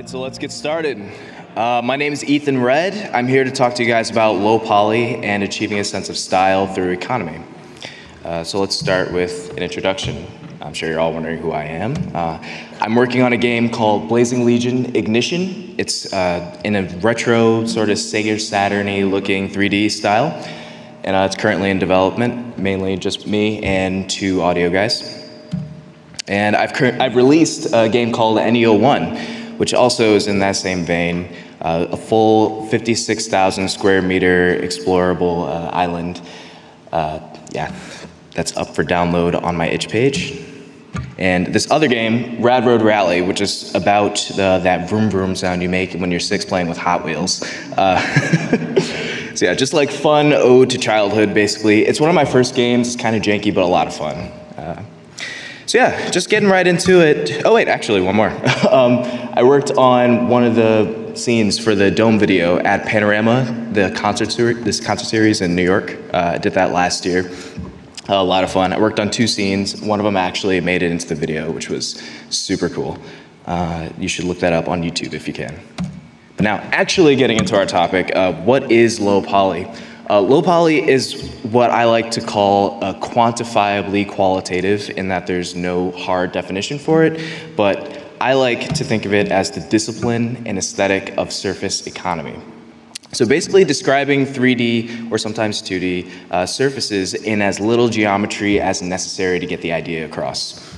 right, so let's get started. My name is Ethan Red. I'm here to talk to you guys about low poly and achieving a sense of style through economy. So let's start with an introduction. I'm sure you're all wondering who I am. I'm working on a game called Blazing Legion Ignition. It's in a retro sort of Sega Saturn-y looking 3D style. And it's currently in development, mainly just me and two audio guys. And I've released a game called NEO1, which also is in that same vein, a full 56,000 square meter explorable island. Yeah, that's up for download on my itch page. And this other game, Rad Road Rally, which is about that vroom vroom sound you make when you're 6 playing with Hot Wheels. So yeah, just like fun ode to childhood, basically. It's one of my first games. It's kind of janky, but a lot of fun. So yeah, just getting right into it. Oh wait, actually one more. I worked on one of the scenes for the Dome video at Panorama, this concert series in New York. I did that last year. A lot of fun. I worked on 2 scenes. One of them actually made it into the video, which was super cool. You should look that up on YouTube if you can. But now, actually getting into our topic, what is low poly? Low poly is what I like to call quantifiably qualitative, in that there's no hard definition for it, but I like to think of it as the discipline and aesthetic of surface economy. So basically describing 3D or sometimes 2D surfaces in as little geometry as necessary to get the idea across.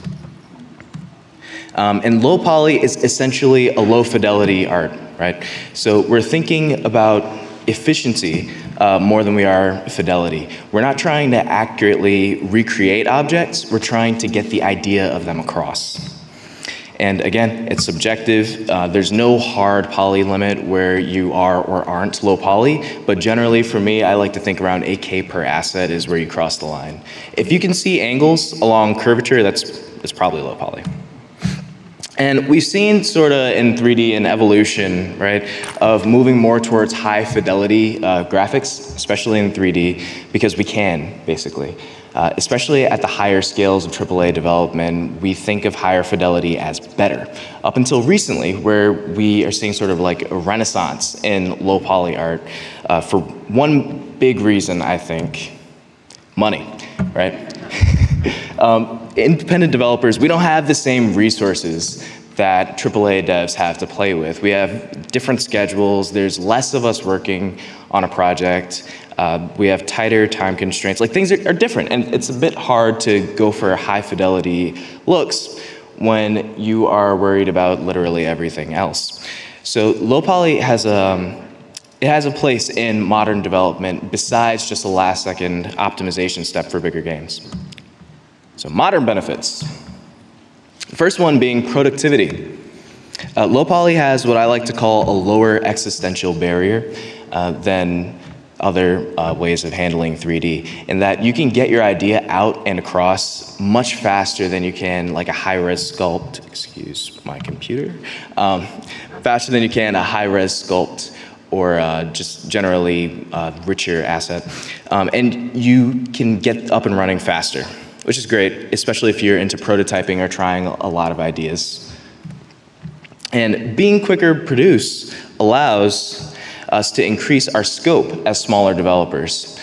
And low poly is essentially a low fidelity art, right? So we're thinking about efficiency more than we are fidelity. We're not trying to accurately recreate objects, we're trying to get the idea of them across. And again, it's subjective. There's no hard poly limit where you are or aren't low poly, but generally for me, I like to think around 8K per asset is where you cross the line. If you can see angles along curvature, it's probably low poly. And we've seen sort of in 3D an evolution, right, of moving more towards high fidelity graphics, especially in 3D, because we can, basically. Especially at the higher scales of AAA development, we think of higher fidelity as better. Up until recently, where we are seeing sort of like a renaissance in low poly art, for one big reason, I think, money, right? Independent developers, we don't have the same resources that AAA devs have to play with. We have different schedules, there's less of us working on a project, we have tighter time constraints, like things are different, and it's a bit hard to go for high fidelity looks when you are worried about literally everything else. So low poly has it has a place in modern development besides just a last second optimization step for bigger games. So modern benefits. The first one being productivity. Low poly has what I like to call a lower existential barrier than other ways of handling 3D, in that you can get your idea out and across much faster than you can like a high-res sculpt, excuse my computer, faster than you can a high-res sculpt or just generally richer asset. And you can get up and running faster, which is great, especially if you're into prototyping or trying a lot of ideas. And being quicker produce allows us to increase our scope as smaller developers.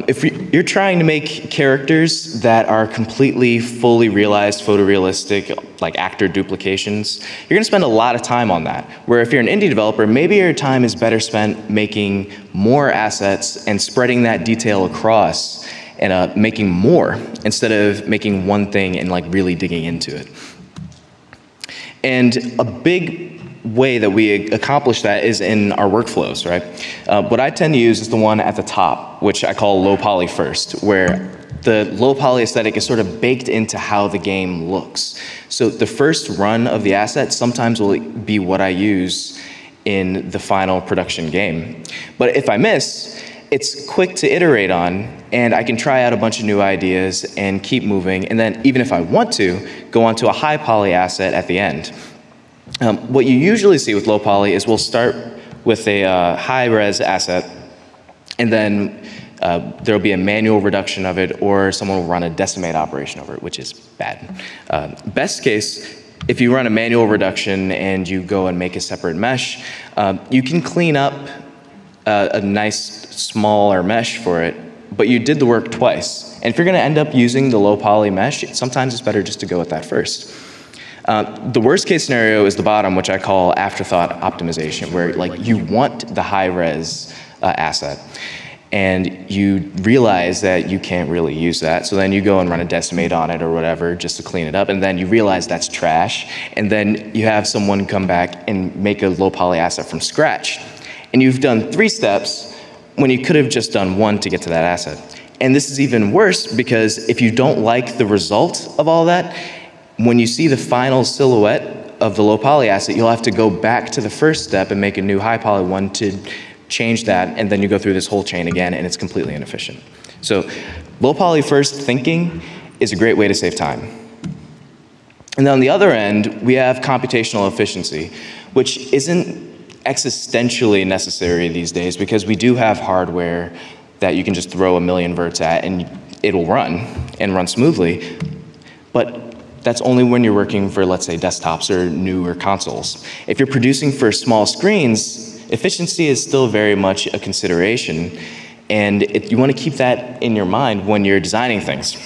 If you're trying to make characters that are completely, fully realized, photorealistic, like actor duplications, you're gonna spend a lot of time on that. Where if you're an indie developer, maybe your time is better spent making more assets and spreading that detail across and making more instead of making one thing and like really digging into it. And a big way that we accomplish that is in our workflows, right? What I tend to use is the one at the top, which I call low poly first, where the low poly aesthetic is sort of baked into how the game looks. So the first run of the asset sometimes will be what I use in the final production game. But if I miss, it's quick to iterate on, and I can try out a bunch of new ideas and keep moving, and then even if I want to, go on to a high poly asset at the end. What you usually see with low poly is we'll start with a high-res asset, and then there'll be a manual reduction of it, or someone will run a decimate operation over it, which is bad. Best case, if you run a manual reduction and you go and make a separate mesh, you can clean up a nice smaller mesh for it, but you did the work twice. And if you're gonna end up using the low poly mesh, sometimes it's better just to go with that first. The worst case scenario is the bottom, which I call afterthought optimization, where like you want the high res asset, and you realize that you can't really use that, so then you go and run a decimate on it or whatever just to clean it up, and then you realize that's trash, and then you have someone come back and make a low poly asset from scratch. And you've done 3 steps when you could have just done 1 to get to that asset. And this is even worse because if you don't like the result of all that, when you see the final silhouette of the low poly asset, you'll have to go back to the first step and make a new high poly one to change that, and then you go through this whole chain again, and it's completely inefficient. So low poly first thinking is a great way to save time. And then on the other end, we have computational efficiency, which isn't existentially necessary these days because we do have hardware that you can just throw a million verts at and it'll run and run smoothly. But that's only when you're working for, let's say, desktops or newer consoles. If you're producing for small screens, efficiency is still very much a consideration, and you want to keep that in your mind when you're designing things.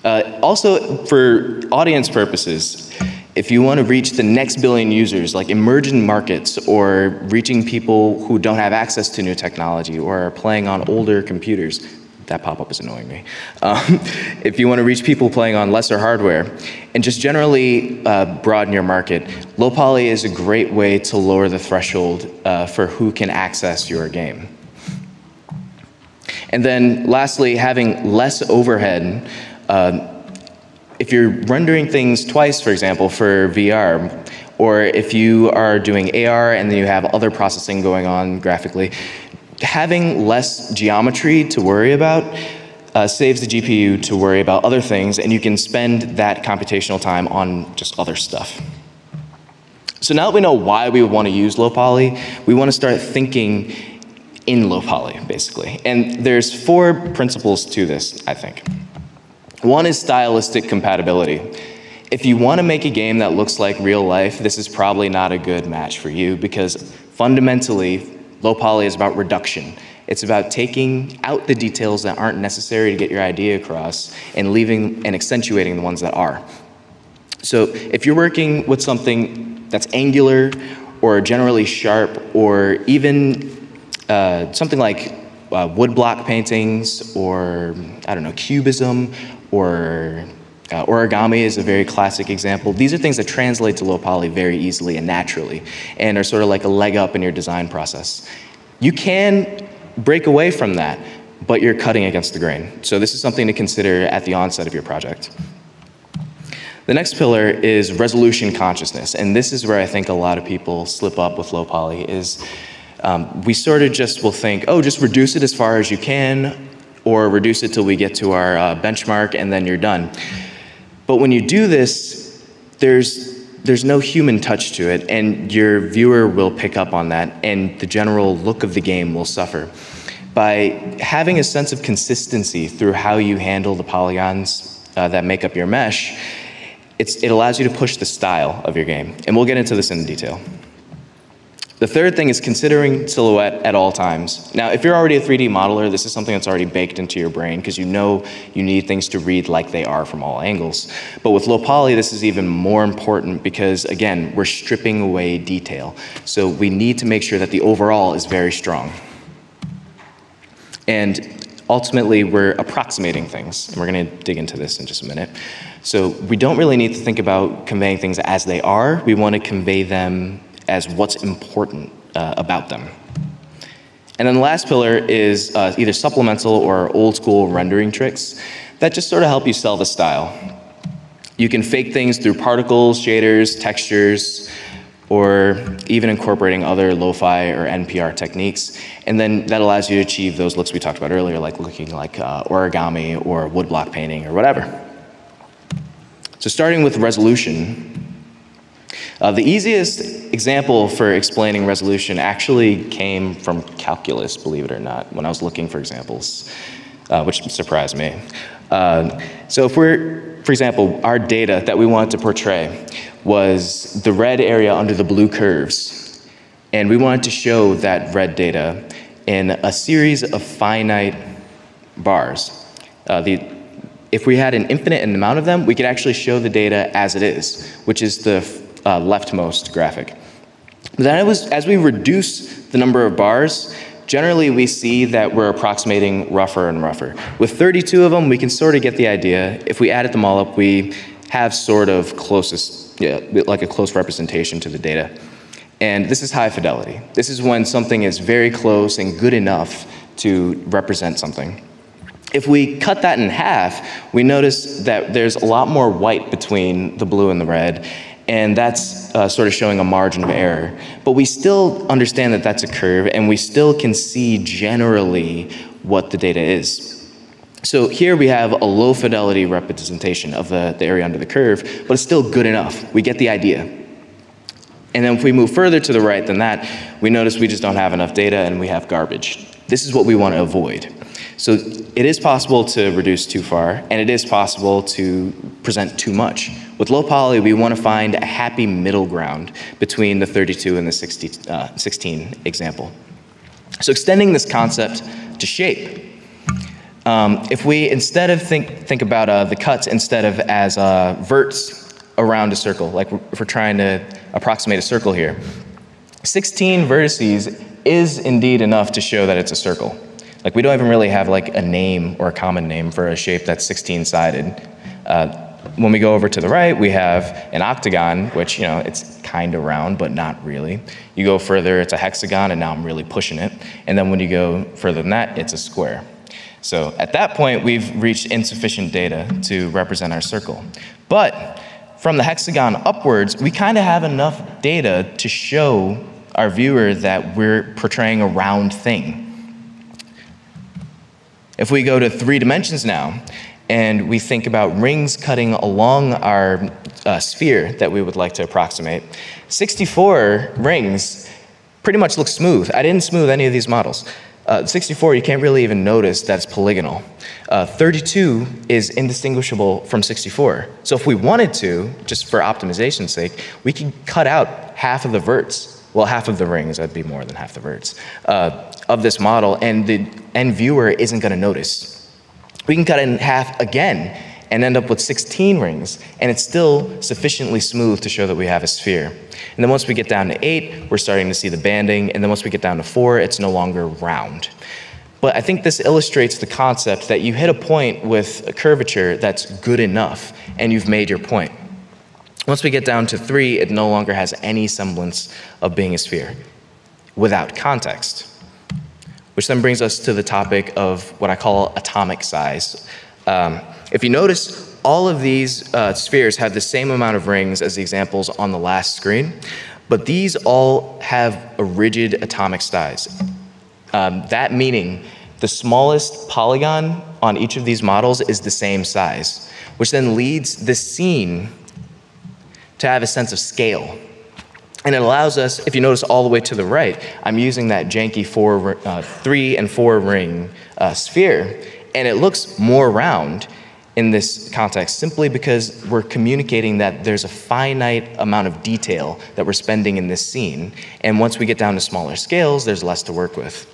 Also, for audience purposes, if you want to reach the next billion users, like emerging markets or reaching people who don't have access to new technology or are playing on older computers, that pop-up is annoying me. If you want to reach people playing on lesser hardware and just generally broaden your market, low poly is a great way to lower the threshold for who can access your game. And then lastly, having less overhead. If you're rendering things twice, for example, for VR, or if you are doing AR and then you have other processing going on graphically, having less geometry to worry about saves the GPU to worry about other things, and you can spend that computational time on just other stuff. So now that we know why we would want to use low poly, we want to start thinking in low poly, basically. And there's 4 principles to this, I think. One is stylistic compatibility. If you want to make a game that looks like real life, this is probably not a good match for you because fundamentally, low poly is about reduction. It's about taking out the details that aren't necessary to get your idea across and leaving and accentuating the ones that are. So if you're working with something that's angular or generally sharp or even something like woodblock paintings or, I don't know, cubism or origami is a very classic example. These are things that translate to low poly very easily and naturally and are sort of like a leg up in your design process. You can break away from that, but you're cutting against the grain. So this is something to consider at the onset of your project. The next pillar is resolution consciousness, and this is where I think a lot of people slip up with low poly is we sort of just will think, oh, just reduce it as far as you can or reduce it till we get to our benchmark and then you're done. But when you do this, there's no human touch to it, and your viewer will pick up on that, and the general look of the game will suffer. By having a sense of consistency through how you handle the polygons that make up your mesh, it allows you to push the style of your game, and we'll get into this in detail. The third thing is considering silhouette at all times. Now, if you're already a 3D modeler, this is something that's already baked into your brain because you know you need things to read like they are from all angles. But with low poly, this is even more important because, again, we're stripping away detail. So we need to make sure that the overall is very strong. And ultimately, we're approximating things, and we're going to dig into this in just a minute. So we don't really need to think about conveying things as they are. We want to convey them as what's important about them. And then the last pillar is either supplemental or old school rendering tricks that just sort of help you sell the style. You can fake things through particles, shaders, textures, or even incorporating other lo-fi or NPR techniques. And then that allows you to achieve those looks we talked about earlier, like looking like origami or woodblock painting or whatever. So starting with resolution, the easiest example for explaining resolution actually came from calculus, believe it or not, when I was looking for examples, which surprised me. So if we're for example, our data that we wanted to portray was the red area under the blue curves. And we wanted to show that red data in a series of finite bars. If we had an infinite amount of them, we could actually show the data as it is, which is the leftmost graphic. Then as we reduce the number of bars, generally we see that we're approximating rougher and rougher. With 32 of them, we can sort of get the idea. If we added them all up, we have sort of like a close representation to the data. And this is high fidelity. This is when something is very close and good enough to represent something. If we cut that in half, we notice that there's a lot more white between the blue and the red, and that's sort of showing a margin of error. But we still understand that that's a curve, and we still can see generally what the data is. So here we have a low fidelity representation of the area under the curve, but it's still good enough. We get the idea. And then if we move further to the right than that, we notice we just don't have enough data and we have garbage. This is what we want to avoid. So it is possible to reduce too far, and it is possible to present too much. With low poly, we want to find a happy middle ground between the 32 and the 16 example. So extending this concept to shape, if we instead of think about the cuts instead of as verts around a circle, like if we're trying to approximate a circle here, 16 vertices is indeed enough to show that it's a circle. Like we don't even really have like a name or a common name for a shape that's 16-sided. When we go over to the right, we have an octagon, which, you know, it's kind of round, but not really. You go further, it's a hexagon, and now I'm really pushing it. And then when you go further than that, it's a square. So at that point, we've reached insufficient data to represent our circle. But from the hexagon upwards, we kind of have enough data to show our viewer that we're portraying a round thing. If we go to 3 dimensions now, and we think about rings cutting along our sphere that we would like to approximate, 64 rings pretty much look smooth. I didn't smooth any of these models. 64, you can't really even notice that it's polygonal. 32 is indistinguishable from 64. So if we wanted to, just for optimization's sake, we could cut out half of the verts, well, half of the rings, that'd be more than half the verts, of this model, and the end viewer isn't gonna notice. We can cut it in half again and end up with 16 rings, and it's still sufficiently smooth to show that we have a sphere. And then once we get down to 8, we're starting to see the banding, and then once we get down to 4, it's no longer round. But I think this illustrates the concept that you hit a point with a curvature that's good enough, and you've made your point. Once we get down to 3, it no longer has any semblance of being a sphere without context. Which then brings us to the topic of what I call atomic size. If you notice, all of these spheres have the same amount of rings as the examples on the last screen, but these all have a rigid atomic size. That meaning the smallest polygon on each of these models is the same size, which then leads the scene to have a sense of scale. And it allows us, if you notice all the way to the right, I'm using that janky 3 and 4 ring sphere, and it looks more round in this context simply because we're communicating that there's a finite amount of detail that we're spending in this scene. And once we get down to smaller scales, there's less to work with.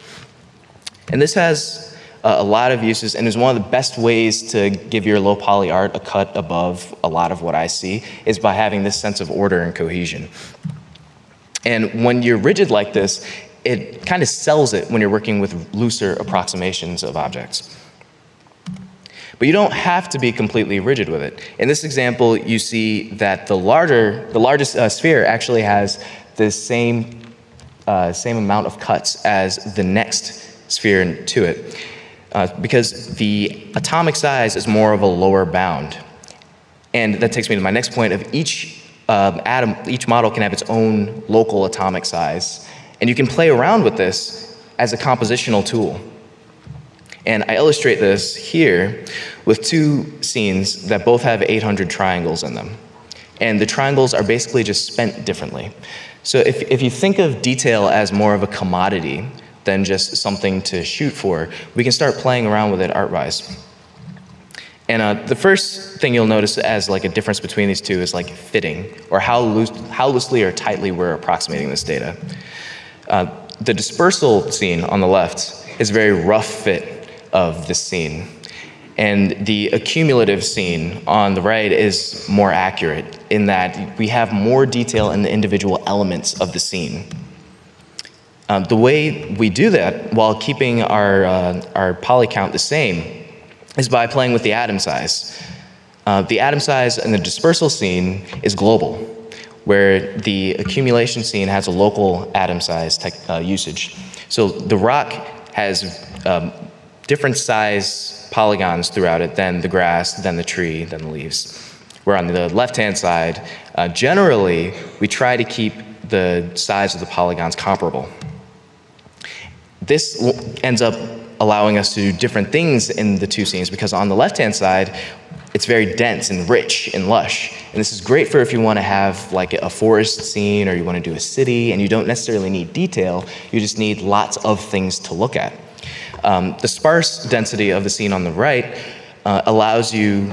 And this has a lot of uses and is one of the best ways to give your low poly art a cut above a lot of what I see, is by having this sense of order and cohesion. And when you're rigid like this, it kind of sells it when you're working with looser approximations of objects. But you don't have to be completely rigid with it. In this example, you see that the largest sphere actually has the same amount of cuts as the next sphere to it, because the atomic size is more of a lower bound. And that takes me to my next point of each model can have its own local atomic size. And you can play around with this as a compositional tool. And I illustrate this here with 2 scenes that both have 800 triangles in them. And the triangles are basically just spent differently. So if you think of detail as more of a commodity than just something to shoot for, we can start playing around with it art-wise. And the first thing you'll notice as like a difference between these two is like fitting, or how loosely or tightly we're approximating this data. The dispersal scene on the left is a very rough fit of this scene. And the accumulative scene on the right is more accurate in that we have more detail in the individual elements of the scene. The way we do that while keeping our poly count the same is by playing with the atom size. The atom size in the dispersal scene is global, where the accumulation scene has a local atom size usage. So the rock has different size polygons throughout it than the grass, than the tree, than the leaves. Where on the left-hand side, generally, we try to keep the size of the polygons comparable. This ends up allowing us to do different things in the two scenes, because on the left-hand side, it's very dense and rich and lush. And this is great for if you want to have like a forest scene, or you want to do a city, and you don't necessarily need detail, you just need lots of things to look at. The sparse density of the scene on the right allows you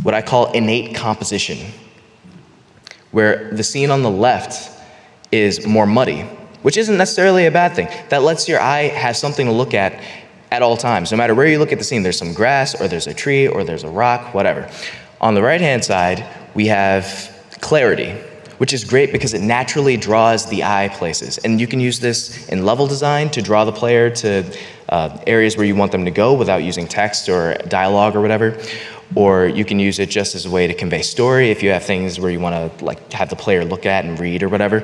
what I call innate composition, where the scene on the left is more muddy, which isn't necessarily a bad thing. That lets your eye have something to look at all times. No matter where you look at the scene, there's some grass, or there's a tree, or there's a rock, whatever. On the right-hand side, we have clarity, which is great because it naturally draws the eye places. And you can use this in level design to draw the player to areas where you want them to go without using text or dialogue or whatever. Or you can use it just as a way to convey story if you have things where you want to like have the player look at and read or whatever.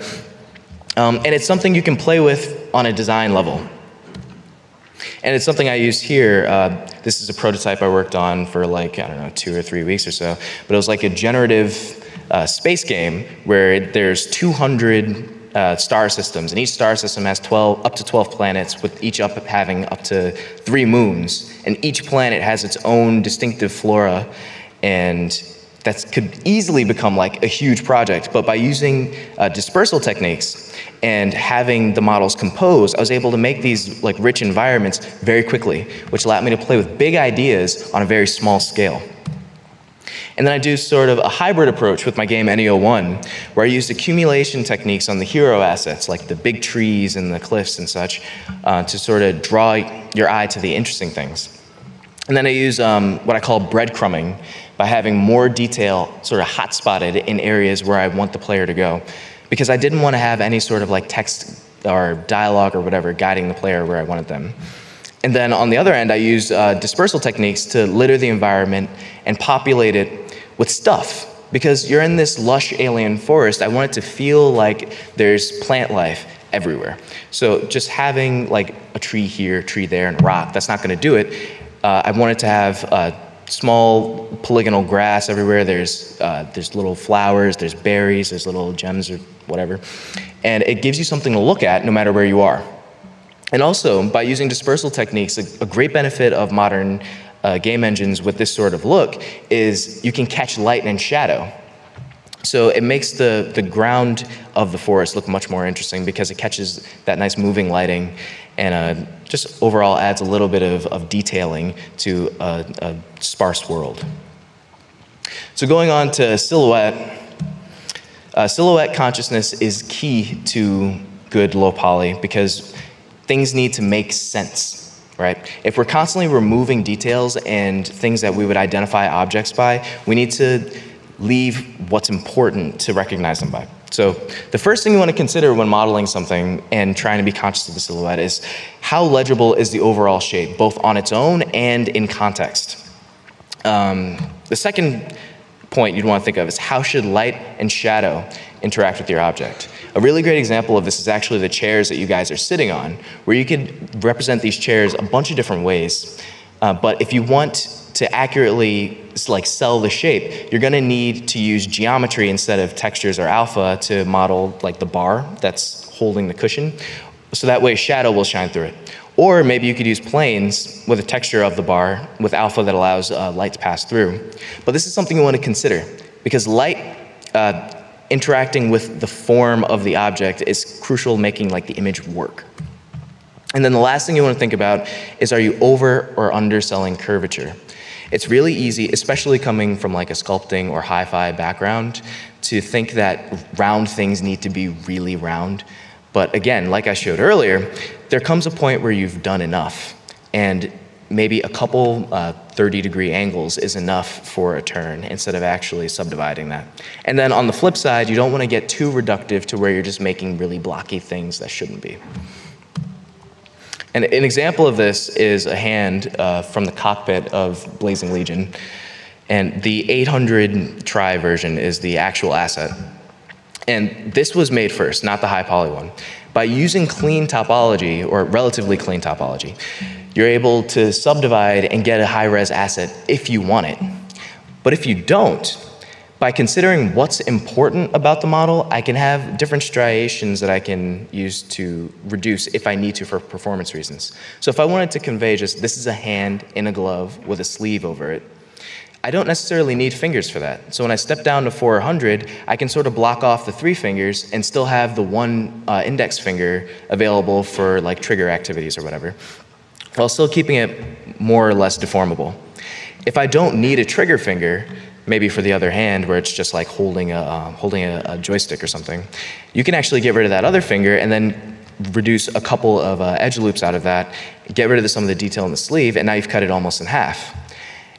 And it's something you can play with on a design level. And it's something I use here. This is a prototype I worked on for like, I don't know, 2 or 3 weeks or so. But it was like a generative space game where there's 200 star systems, and each star system has up to 12 planets, with each having up to 3 moons. And each planet has its own distinctive flora, and that could easily become like a huge project. But by using dispersal techniques and having the models compose, I was able to make these like rich environments very quickly, which allowed me to play with big ideas on a very small scale. And then I do sort of a hybrid approach with my game NE01, where I used accumulation techniques on the hero assets, like the big trees and the cliffs and such, to sort of draw your eye to the interesting things. And then I use what I call breadcrumbing, by having more detail sort of hot-spotted in areas where I want the player to go. Because I didn't want to have any sort of like text or dialogue or whatever guiding the player where I wanted them. And then on the other end, I use dispersal techniques to litter the environment and populate it with stuff. Because you're in this lush alien forest, I want it to feel like there's plant life everywhere. So just having like a tree here, tree there, and a rock, that's not going to do it. I wanted to have small polygonal grass everywhere. There's little flowers, there's berries, there's little gems or whatever. And it gives you something to look at no matter where you are. And also, by using dispersal techniques, a great benefit of modern game engines with this sort of look is you can catch light and shadow. So it makes the ground of the forest look much more interesting because it catches that nice moving lighting, and just overall adds a little bit of detailing to a sparse world. So going on to silhouette. Silhouette consciousness is key to good low poly because things need to make sense, right? If we're constantly removing details and things that we would identify objects by, we need to leave what's important to recognize them by. So the first thing you want to consider when modeling something and trying to be conscious of the silhouette is how legible is the overall shape, both on its own and in context. The second point you'd want to think of is how should light and shadow interact with your object. A really great example of this is actually the chairs that you guys are sitting on, where you could represent these chairs a bunch of different ways. But if you want to accurately like sell the shape, you're going to need to use geometry instead of textures or alpha to model like the bar that's holding the cushion. So that way shadow will shine through it. Or maybe you could use planes with a texture of the bar with alpha that allows light to pass through. But this is something you want to consider because light interacting with the form of the object is crucial, making like the image work. And then the last thing you want to think about is, are you over or underselling curvature? It's really easy, especially coming from like a sculpting or hi-fi background, to think that round things need to be really round. But again, like I showed earlier, there comes a point where you've done enough, and maybe a couple 30-degree angles is enough for a turn instead of actually subdividing that. And then on the flip side, you don't want to get too reductive to where you're just making really blocky things that shouldn't be. And an example of this is a hand from the cockpit of Blazing Legion. And the 800 try version is the actual asset. And this was made first, not the high poly one. By using clean topology, or relatively clean topology, you're able to subdivide and get a high-res asset if you want it. But if you don't, by considering what's important about the model, I can have different striations that I can use to reduce if I need to for performance reasons. So if I wanted to convey just, this is a hand in a glove with a sleeve over it, I don't necessarily need fingers for that. So when I step down to 400, I can sort of block off the 3 fingers and still have the 1 index finger available for like trigger activities or whatever, while still keeping it more or less deformable. If I don't need a trigger finger, maybe for the other hand where it's just like holding a joystick or something, you can actually get rid of that other finger and then reduce a couple of edge loops out of that, get rid of some of the detail in the sleeve, and now you've cut it almost in half.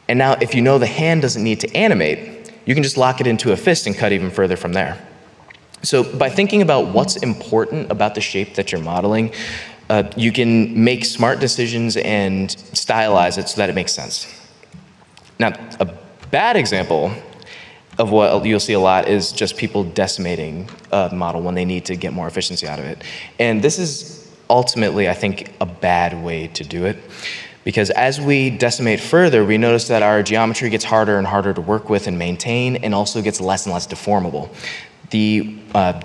And now if you know the hand doesn't need to animate, you can just lock it into a fist and cut even further from there. So by thinking about what's important about the shape that you're modeling, you can make smart decisions and stylize it so that it makes sense. Now, a bad example of what you'll see a lot is just people decimating a model when they need to get more efficiency out of it. And this is ultimately, I think, a bad way to do it. Because as we decimate further, we notice that our geometry gets harder and harder to work with and maintain, and also gets less and less deformable. The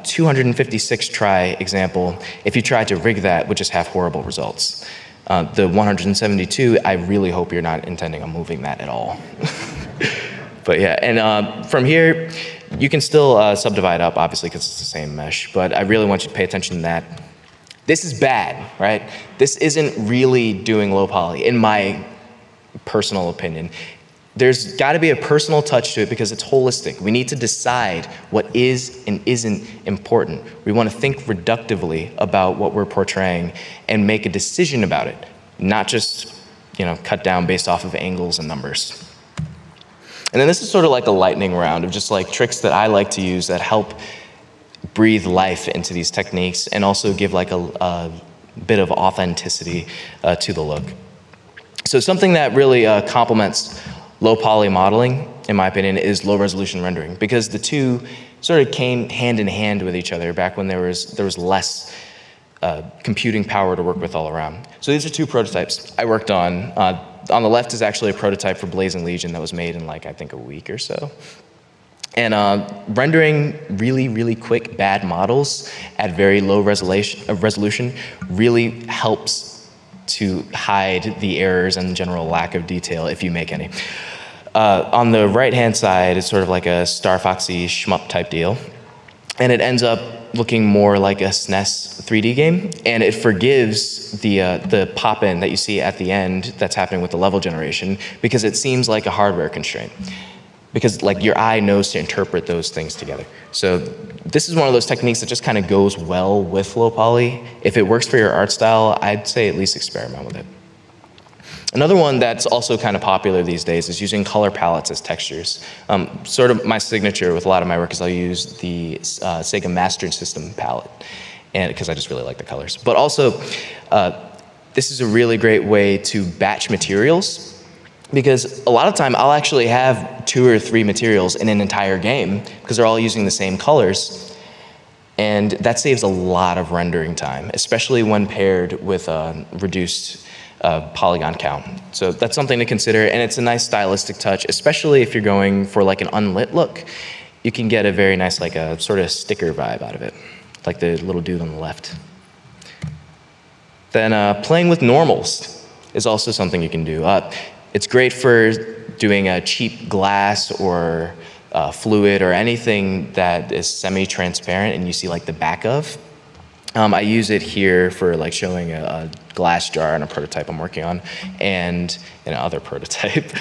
256 try example, if you try to rig that, would just have horrible results. The 172, I really hope you're not intending on moving that at all. But yeah, and from here, you can still subdivide up, obviously, because it's the same mesh, but I really want you to pay attention to that. This is bad, right? This isn't really doing low poly, in my personal opinion. There's got to be a personal touch to it because it's holistic. We need to decide what is and isn't important. We want to think reductively about what we're portraying and make a decision about it, not just, cut down based off of angles and numbers. And then this is sort of like a lightning round of just like tricks that I like to use that help breathe life into these techniques and also give like a bit of authenticity to the look. So something that really complements low poly modeling, in my opinion, is low resolution rendering, because the two sort of came hand in hand with each other back when there was less computing power to work with all around. So these are 2 prototypes I worked on. On the left is actually a prototype for Blazing Legion that was made in like, I think, a week or so. And rendering really, really quick bad models at very low resolution really helps to hide the errors and general lack of detail if you make any. On the right-hand side, it's sort of like a Star Foxy shmup type deal. And it ends up looking more like a SNES 3D game, and it forgives the pop-in that you see at the end that's happening with the level generation because it seems like a hardware constraint. Because like your eye knows to interpret those things together. So this is one of those techniques that just kind of goes well with low poly. If it works for your art style, I'd say at least experiment with it. Another one that's also kind of popular these days is using color palettes as textures. Sort of my signature with a lot of my work is I'll use the Sega Master System palette, and because I just really like the colors. But also, this is a really great way to batch materials, because a lot of time I'll actually have 2 or 3 materials in an entire game because they're all using the same colors. And that saves a lot of rendering time, especially when paired with a reduced polygon count. So that's something to consider, and it's a nice stylistic touch, especially if you're going for like an unlit look. You can get a very nice, like a sort of sticker vibe out of it, like the little dude on the left. Then playing with normals is also something you can do. It's great for doing a cheap glass or fluid or anything that is semi-transparent and you see like the back of. I use it here for like showing a glass jar in a prototype I'm working on, and in another prototype,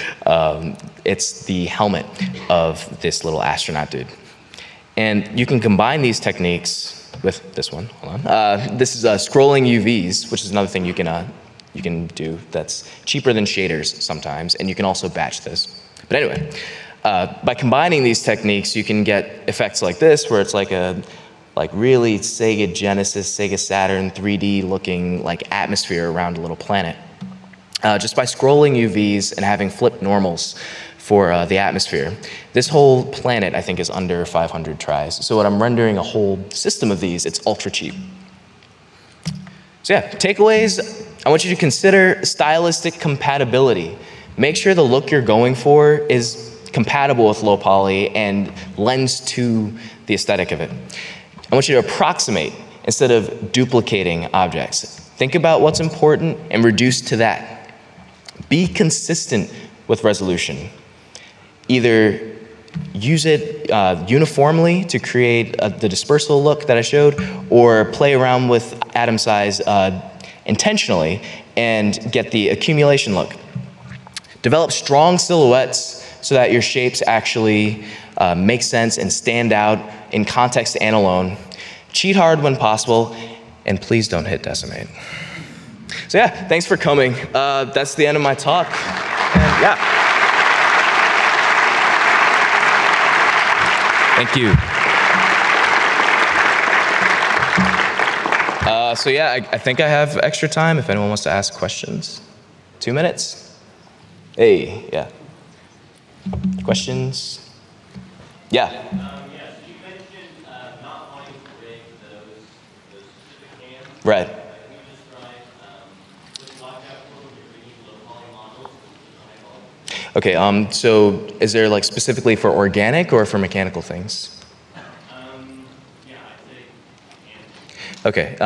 it's the helmet of this little astronaut dude. And you can combine these techniques with this one. Hold on. This is scrolling UVs, which is another thing you can do that's cheaper than shaders sometimes, and you can also batch this. But anyway, by combining these techniques, you can get effects like this, where it's like a really Sega Genesis, Sega Saturn 3D looking like atmosphere around a little planet. Just by scrolling UVs and having flipped normals for the atmosphere. This whole planet, I think, is under 500 tries. So when I'm rendering a whole system of these, it's ultra cheap. So yeah, takeaways, I want you to consider stylistic compatibility. Make sure the look you're going for is compatible with low poly and lends to the aesthetic of it. I want you to approximate instead of duplicating objects. Think about what's important and reduce to that. Be consistent with resolution. Either use it uniformly to create the dispersal look that I showed, or play around with atom size intentionally and get the accumulation look. Develop strong silhouettes so that your shapes actually make sense and stand out in context and alone. Cheat hard when possible, and please don't hit decimate. So yeah, thanks for coming. That's the end of my talk. And yeah. Thank you. So yeah, I think I have extra time if anyone wants to ask questions. 2 minutes? Hey, yeah. Questions? Yeah. Yes, you mentioned not wanting to rig those specific cams. Right. Can you describe with lockout tools you're rigging low poly models with high poly? Okay, so is there like specifically for organic or for mechanical things? Yeah, I'd say mechanical. Okay,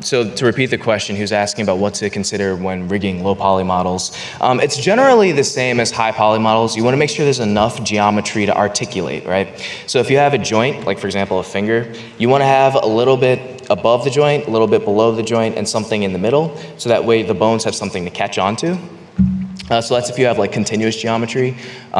so to repeat the question, he was asking about what to consider when rigging low poly models. It's generally the same as high poly models. You want to make sure there's enough geometry to articulate, right? So if you have a joint, like for example a finger, you want to have a little bit above the joint, a little bit below the joint, and something in the middle, so that way the bones have something to catch onto. So that's if you have like continuous geometry.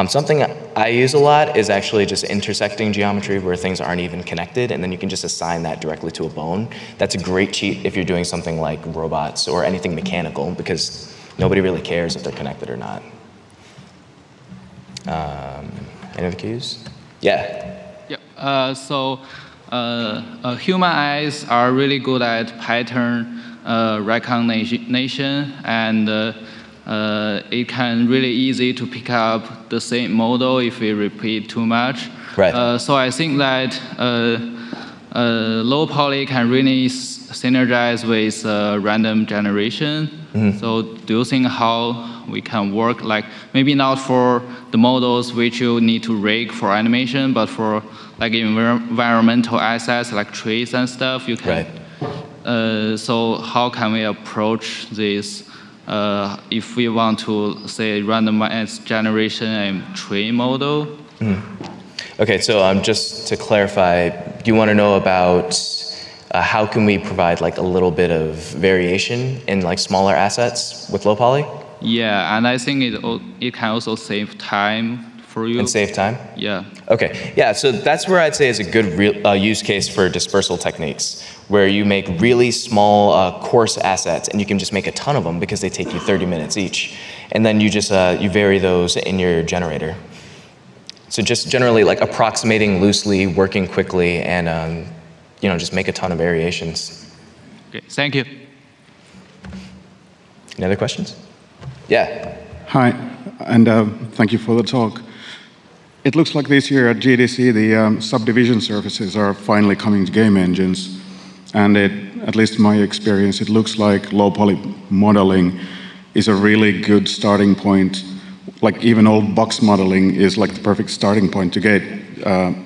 Something I use a lot is actually just intersecting geometry where things aren't even connected, and then you can just assign that directly to a bone. That's a great cheat if you're doing something like robots or anything mechanical, because nobody really cares if they're connected or not. Any other cues? Yeah. Yeah. Human eyes are really good at pattern recognition, and it can really easy to pick up the same model if we repeat too much. Right. So I think that low poly can really synergize with random generation. Mm-hmm. So do you think how we can work, like maybe not for the models which you need to rig for animation, but for like environmental assets like trees and stuff, you can. Right. So how can we approach this? If we want to say randomized generation and tree model. Mm. Okay, so just to clarify, do you want to know about how can we provide like a little bit of variation in like smaller assets with low poly? Yeah, and I think it can also save time for you. And save time? Yeah. Okay, yeah, so that's where I'd say is a good use case for dispersal techniques, where you make really small coarse assets and you can just make a ton of them because they take you 30 minutes each. And then you just, you vary those in your generator. So just generally like approximating loosely, working quickly, and you know, just make a ton of variations. Okay, thank you. Any other questions? Yeah. Hi, and thank you for the talk. It looks like this year at GDC, the subdivision services are finally coming to game engines. And at least in my experience, it looks like low poly modeling is a really good starting point. Like even old box modeling is like the perfect starting point to get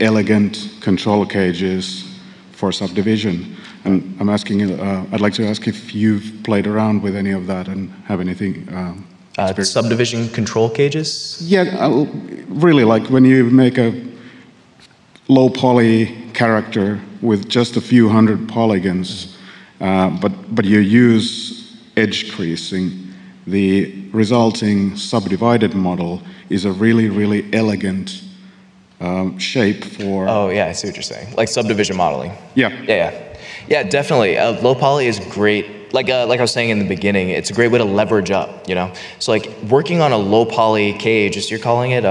elegant control cages for subdivision. And I'm asking, I'd like to ask if you've played around with any of that and have anything. Subdivision control cages? Yeah, really, like when you make a low poly character with just a few hundred polygons, but you use edge creasing, the resulting subdivided model is a really, really elegant shape for... Oh, yeah, I see what you're saying. Like subdivision modeling. Yeah. Yeah, definitely. Low poly is great. Like I was saying in the beginning, it's a great way to leverage up, you know? So like working on a low poly cage, as you're calling it,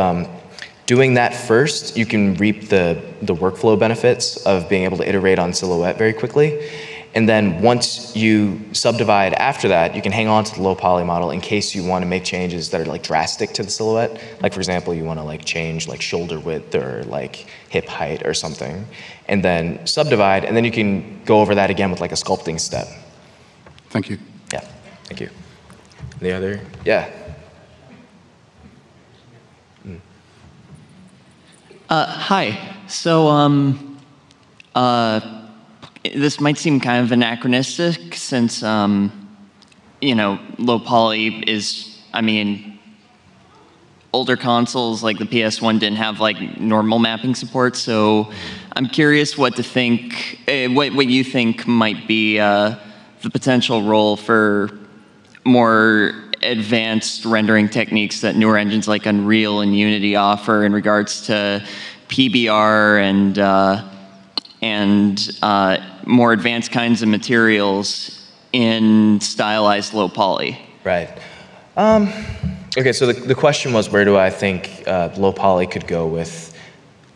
doing that first, you can reap the workflow benefits of being able to iterate on silhouette very quickly. And then once you subdivide after that, you can hang on to the low poly model in case you want to make changes that are like drastic to the silhouette. Like for example, you want to like change like shoulder width or like hip height or something. And then subdivide, and then you can go over that again with like a sculpting step. Thank you. Yeah, thank you. The other, yeah. Hi. So, this might seem kind of anachronistic since, you know, low poly is, I mean, older consoles like the PS1 didn't have like normal mapping support. So I'm curious what to think, what you think might be the potential role for more advanced rendering techniques that newer engines like Unreal and Unity offer in regards to PBR and more advanced kinds of materials in stylized low poly. Right. Okay, so the question was, where do I think low poly could go with...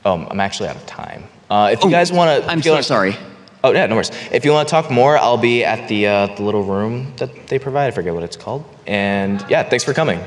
I'm actually out of time. If you guys want to... I'm so sorry. Oh, yeah, no worries. If you want to talk more, I'll be at the little room that they provide. I forget what it's called. And yeah, thanks for coming.